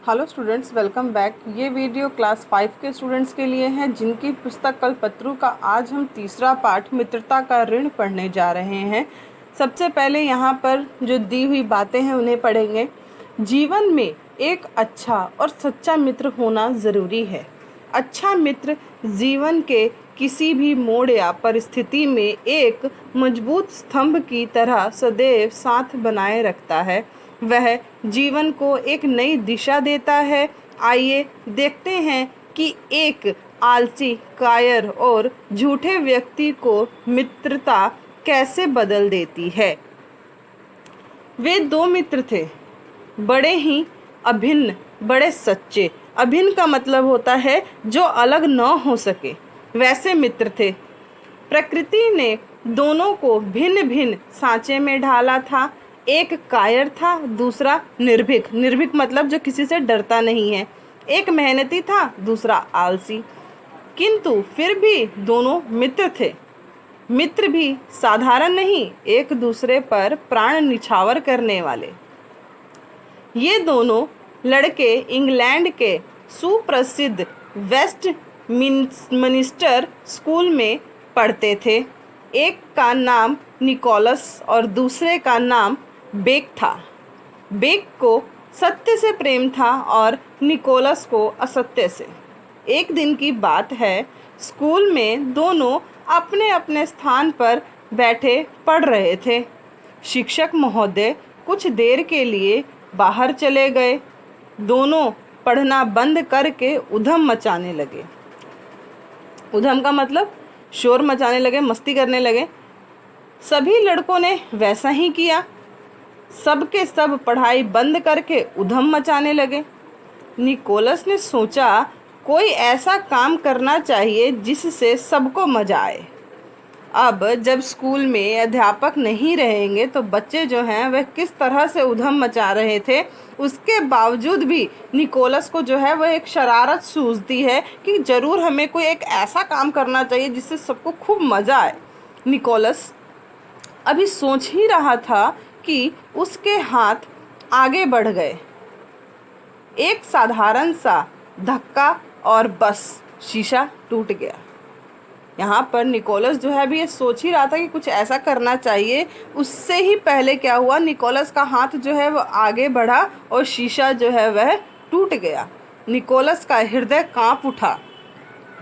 Hello students, welcome back. ये video class 5 के students के लिए है जिनकी पुस्तक कल्पतरु का आज हम तीसरा पाठ मित्रता का ऋण पढ़ने जा रहे हैं। सबसे पहले यहाँ पर जो दी हुई बातें हैं उन्हें पढ़ेंगे। जीवन में एक अच्छा और सच्चा मित्र होना ज़रूरी है। अच्छा मित्र जीवन के किसी भी मोड़ या परिस्थिति में एक मजबूत स्तंभ की तरह सदैव साथ बनाए रखता है। वह जीवन को एक नई दिशा देता है। आइए देखते हैं कि एक आलसी, कायर और झूठे व्यक्ति को मित्रता कैसे बदल देती है। वे दो मित्र थे, बड़े ही अभिन्न, बड़े सच्चे। अभिन्न का मतलब होता है जो अलग न हो सके, वैसे मित्र थे। प्रकृति ने दोनों को भिन्न भिन्न सांचे में ढाला था। एक कायर था, दूसरा निर्भीक। निर्भीक मतलब जो किसी से डरता नहीं है। एक मेहनती था, दूसरा आलसी। किंतु फिर भी दोनों मित्र थे। मित्र भी साधारण नहीं, एक दूसरे पर प्राण निछावर करने वाले। ये दोनों लड़के इंग्लैंड के सुप्रसिद्ध वेस्टमिनिस्टर स्कूल में पढ़ते थे। एक का नाम निकोलस और दूसरे का नाम बेक था। बेक को सत्य से प्रेम था और निकोलस को असत्य से। एक दिन की बात है, स्कूल में दोनों अपने अपने स्थान पर बैठे पढ़ रहे थे। शिक्षक महोदय कुछ देर के लिए बाहर चले गए। दोनों पढ़ना बंद करके उधम मचाने लगे। उधम का मतलब शोर मचाने लगे, मस्ती करने लगे। सभी लड़कों ने वैसा ही किया। सब के सब पढ़ाई बंद करके उधम मचाने लगे। निकोलस ने सोचा कोई ऐसा काम करना चाहिए जिससे सबको मजा आए। अब जब स्कूल में अध्यापक नहीं रहेंगे तो बच्चे जो हैं वह किस तरह से उधम मचा रहे थे। उसके बावजूद भी निकोलस को जो है वह एक शरारत सूझती है कि ज़रूर हमें कोई एक ऐसा काम करना चाहिए जिससे सबको खूब मज़ा आए। निकोलस अभी सोच ही रहा था कि उसके हाथ आगे बढ़ गए। एक साधारण सा धक्का और बस शीशा टूट गया। यहाँ पर निकोलस जो है अभी ये सोच ही रहा था कि कुछ ऐसा करना चाहिए। उससे ही पहले क्या हुआ, निकोलस का हाथ जो है वह आगे बढ़ा और शीशा जो है वह टूट गया। निकोलस का हृदय कांप उठा,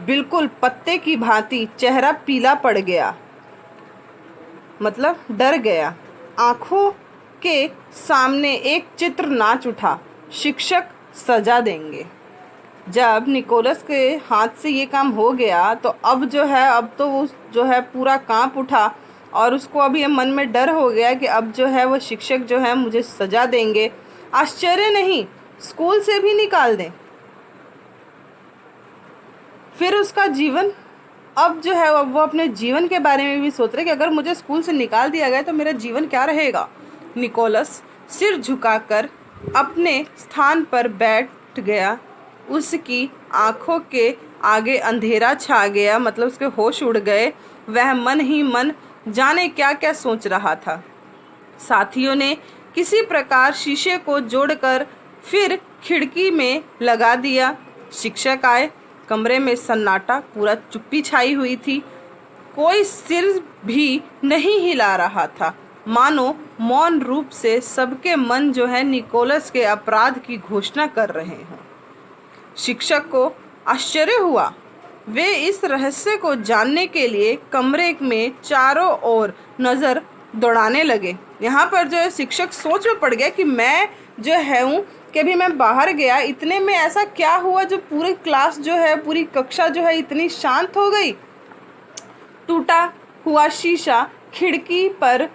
बिल्कुल पत्ते की भांति चेहरा पीला पड़ गया, मतलब डर गया। आँखों के सामने एक चित्र नाच उठा, शिक्षक सजा देंगे। जब निकोलस के हाथ से ये काम हो गया तो अब तो वो जो है पूरा कांप उठा और उसको अभी मन में डर हो गया कि अब जो है वो शिक्षक जो है मुझे सजा देंगे। आश्चर्य नहीं, स्कूल से भी निकाल दें। फिर उसका जीवन, अब जो है वो अपने जीवन के बारे में भी सोच रहे कि अगर मुझे स्कूल से निकाल दिया गया तो मेरा जीवन क्या रहेगा। निकोलस सिर झुकाकर अपने स्थान पर बैठ गया। उसकी आंखों के आगे अंधेरा छा गया, मतलब उसके होश उड़ गए। वह मन ही मन जाने क्या क्या सोच रहा था। साथियों ने किसी प्रकार शीशे को जोड़कर फिर खिड़की में लगा दिया। शिक्षक आए। कमरे में सन्नाटा, पूरा चुप्पी छाई हुई थी। कोई सिर भी नहीं हिला रहा था, मानो मौन रूप से सबके मन जो है निकोलस के अपराध की घोषणा कर रहे हों। शिक्षक को आश्चर्य हुआ। वे इस रहस्य को जानने के लिए कमरे में चारों ओर नज़र दौड़ाने लगे। यहाँ पर जो है शिक्षक सोच में पड़ गया कि मैं जो है हूँ कि अभी मैं बाहर गया, इतने में ऐसा क्या हुआ जो पूरी क्लास जो है, पूरी कक्षा जो है इतनी शांत हो गई। टूटा हुआ शीशा खिड़की पर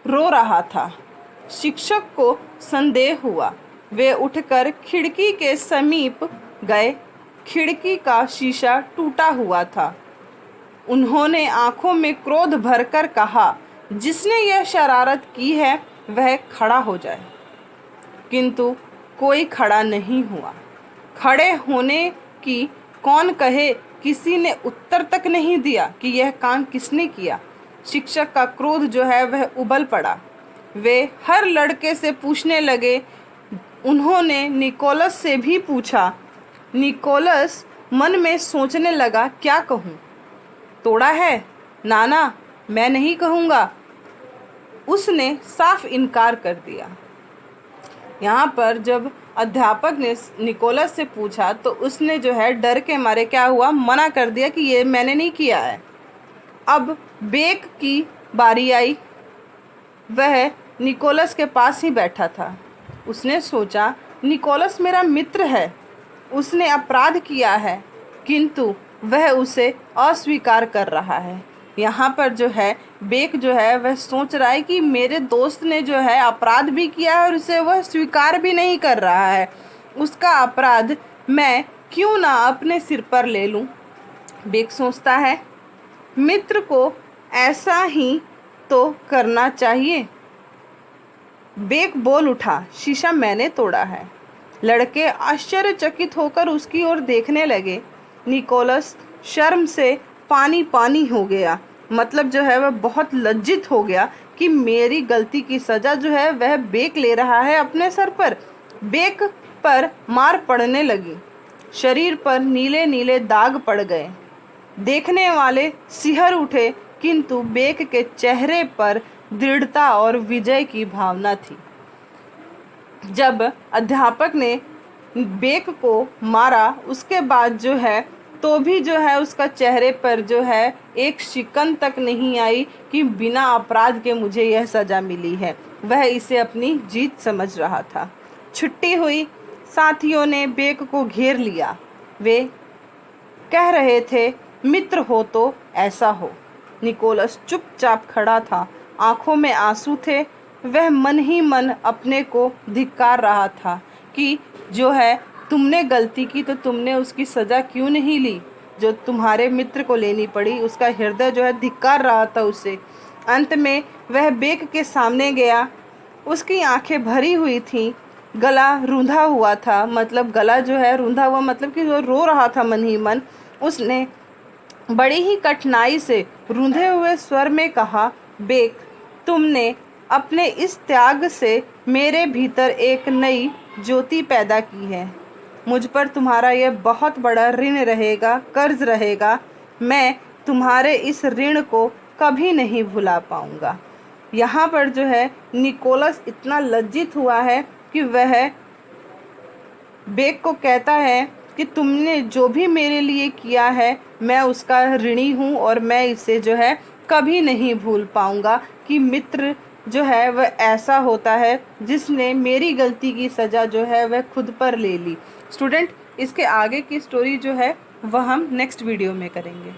रो रहा था। शिक्षक को संदेह हुआ। वे उठकर खिड़की के समीप गए। खिड़की का शीशा टूटा हुआ था। उन्होंने आंखों में क्रोध भरकर कहा, जिसने यह शरारत की है वह खड़ा हो जाए। किंतु कोई खड़ा नहीं हुआ। खड़े होने की कौन कहे, किसी ने उत्तर तक नहीं दिया कि यह काम किसने किया। शिक्षक का क्रोध जो है वह उबल पड़ा। वे हर लड़के से पूछने लगे उन्होंने निकोलस से भी पूछा। निकोलस मन में सोचने लगा, क्या कहूँ? तोड़ा है? नाना, मैं नहीं कहूँगा। उसने साफ इनकार कर दिया। यहाँ पर जब अध्यापक ने निकोलस से पूछा तो उसने जो है डर के मारे क्या हुआ, मना कर दिया कि ये मैंने नहीं किया है। अब बेक की बारी आई। वह निकोलस के पास ही बैठा था। उसने सोचा, निकोलस मेरा मित्र है, उसने अपराध किया है, किंतु वह उसे अस्वीकार कर रहा है। यहाँ पर जो है बेक जो है वह सोच रहा है कि मेरे दोस्त ने जो है अपराध भी किया है और उसे वह स्वीकार भी नहीं कर रहा है। उसका अपराध मैं क्यों ना अपने सिर पर ले लूँ। बेक सोचता है, मित्र को ऐसा ही तो करना चाहिए। बेक बोल उठा, शीशा मैंने तोड़ा है। लड़के आश्चर्यचकित होकर उसकी ओर देखने लगे। निकोलस शर्म से पानी पानी हो गया। मतलब जो है वह बहुत लज्जित हो गया कि मेरी गलती की सज़ा जो है वह बेक ले रहा है अपने सर पर। बेक पर मार पड़ने लगी। शरीर पर नीले नीले दाग पड़ गए। देखने वाले सिहर उठे, किंतु बेक के चेहरे पर दृढ़ता और विजय की भावना थी। जब अध्यापक ने बेक को मारा उसके बाद जो है तो भी जो है उसका चेहरे पर जो है एक शिकन तक नहीं आई कि बिना अपराध के मुझे यह सज़ा मिली है। वह इसे अपनी जीत समझ रहा था। छुट्टी हुई। साथियों ने बेक को घेर लिया। वे कह रहे थे, मित्र हो तो ऐसा हो। निकोलस चुपचाप खड़ा था। आंखों में आंसू थे। वह मन ही मन अपने को धिक्कार रहा था कि जो है तुमने गलती की तो तुमने उसकी सज़ा क्यों नहीं ली जो तुम्हारे मित्र को लेनी पड़ी। उसका हृदय जो है धिक्कार रहा था उसे। अंत में वह बेक के सामने गया। उसकी आंखें भरी हुई थीं, गला रूंधा हुआ था। मतलब गला जो है रूंधा हुआ मतलब कि वो रो रहा था मन ही मन। उसने बड़ी ही कठिनाई से रूंधे हुए स्वर में कहा, बेक, तुमने अपने इस त्याग से मेरे भीतर एक नई ज्योति पैदा की है। मुझ पर तुम्हारा यह बहुत बड़ा ऋण रहेगा, कर्ज रहेगा। मैं तुम्हारे इस ऋण को कभी नहीं भुला पाऊंगा। यहाँ पर जो है निकोलस इतना लज्जित हुआ है कि वह बेक को कहता है कि तुमने जो भी मेरे लिए किया है मैं उसका ऋणी हूँ और मैं इसे जो है कभी नहीं भूल पाऊंगा कि मित्र जो है वह ऐसा होता है जिसने मेरी गलती की सज़ा जो है वह खुद पर ले ली। स्टूडेंट, इसके आगे की स्टोरी जो है वह हम नेक्स्ट वीडियो में करेंगे।